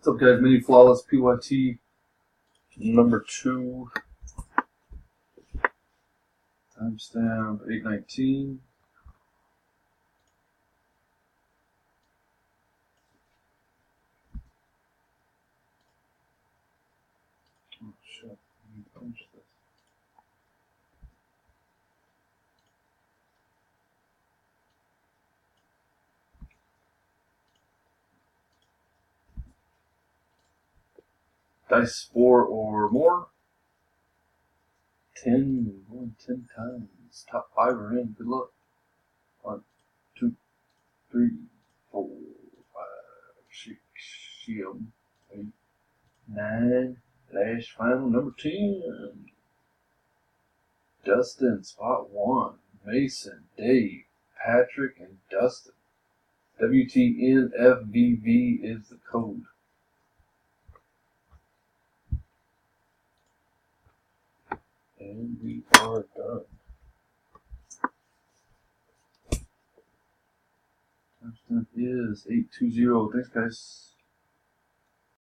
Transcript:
What's up, guys? Mini Flawless Pyt number 2. Timestamp 8:19. Oh shit! I need to finish this. Dice 4 or more. 10, going 10 times. Top 5 are in. Good luck. 1, 2, 3, 4, 5, 6, 7, 8, 9. Last final number 10. Dustin, spot 1. Mason, Dave, Patrick, and Dustin. WTNFVV is the code. And we are done. Timestamp is 8:20. Thanks, guys.